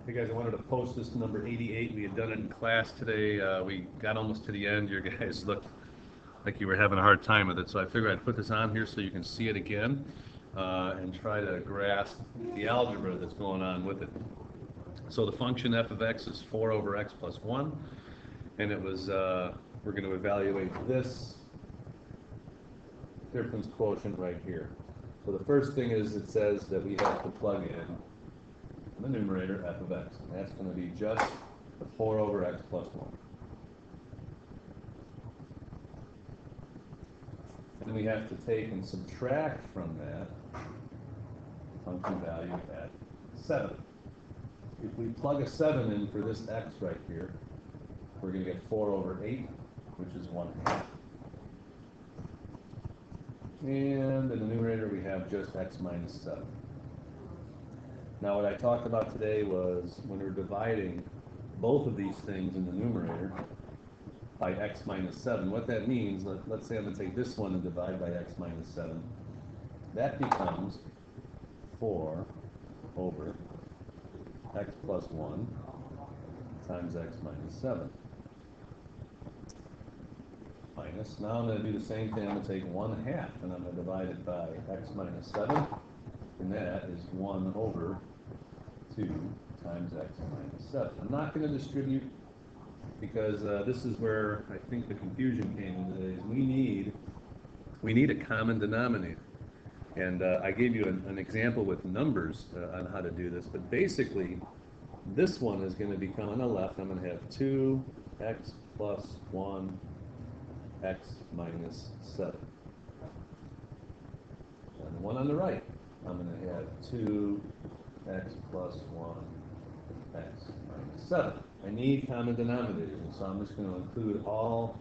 Hey guys, I wanted to post this number 88. We had done it in class today. We got almost to the end. Your guys looked like you were having a hard time with it, so I figured I'd put this on here so you can see it again and try to grasp the algebra that's going on with it. So the function f of x is 4 over x plus 1, and it was we're going to evaluate this difference quotient right here. So the first thing is it says that we have to plug in the numerator f of x, and that's going to be just the 4 over x plus 1. And we have to take and subtract from that function value at 7. If we plug a 7 in for this x right here, we're going to get 4 over 8, which is 1/2. And in the numerator we have just x minus 7. Now what I talked about today was when we're dividing both of these things in the numerator by x minus 7, what that means, let's say I'm going to take this one and divide by x minus 7, that becomes 4 over x plus 1 times x minus 7. Minus, now I'm going to do the same thing, I'm going to take 1/2 and I'm going to divide it by x minus 7, and that is 1 over 2 times x minus 7. I'm not going to distribute because this is where I think the confusion came in today. We need a common denominator. And I gave you an example with numbers on how to do this, but basically this one is going to become, on the left, I'm going to have 2x plus 1 x minus 7. And the one on the right, I'm going to have 2x plus 1 x minus 7. I need common denominators, so I'm just going to include all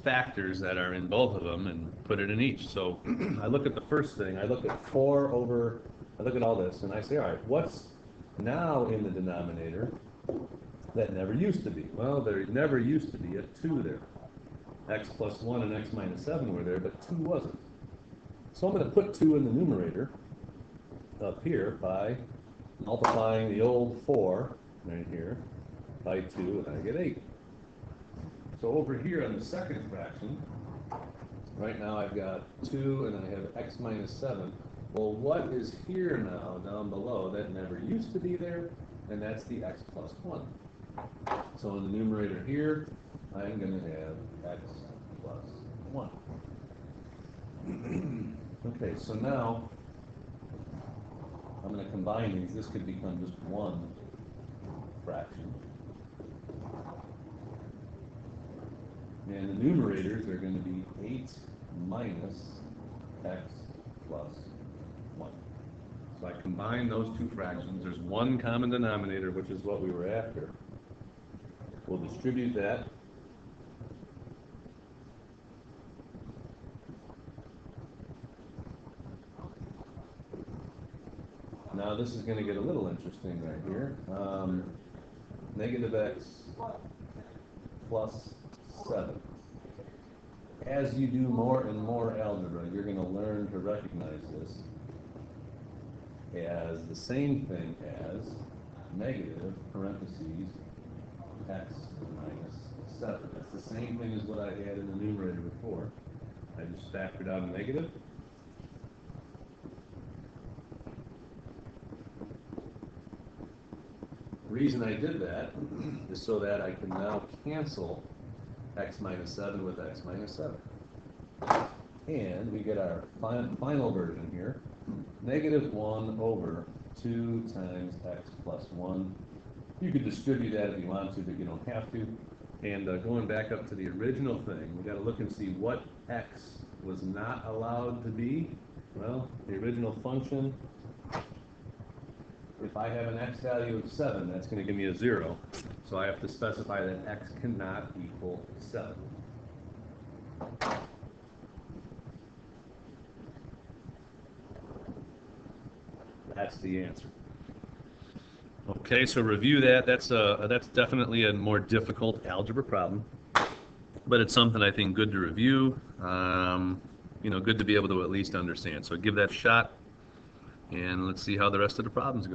factors that are in both of them and put it in each. So I look at the first thing, I look at I look at all this, and I say, all right, what's now in the denominator that never used to be? Well, there never used to be a 2 there. X plus 1 and x minus 7 were there, but 2 wasn't. So I'm going to put 2 in the numerator up here by multiplying the old 4 right here by 2, and I get 8. So over here on the second fraction, right now I've got 2 and I have x minus 7. Well, what is here now down below that never used to be there? And that's the x plus 1. So in the numerator here, I'm going to have x plus 1. Okay, so now I'm going to combine these. This could become just one fraction. And the numerators are going to be 8 minus x plus 1. So I combine those two fractions. There's one common denominator, which is what we were after. We'll distribute that. Now this is going to get a little interesting right here. Negative x plus 7. As you do more and more algebra, you're going to learn to recognize this as the same thing as negative parentheses x minus 7. That's the same thing as what I had in the numerator before. I just factored out a negative. The reason I did that is so that I can now cancel x minus 7 with x minus 7. And we get our final version here, negative 1 over 2 times x plus 1. You could distribute that if you want to, but you don't have to. And going back up to the original thing, we got to look and see what x was not allowed to be. Well, the original function, if I have an x value of 7, that's going to give me a 0. So I have to specify that x cannot equal 7. That's the answer. Okay, so review that. That's definitely a more difficult algebra problem, but it's something I think good to review. Good to be able to at least understand. So give that a shot, and let's see how the rest of the problems go.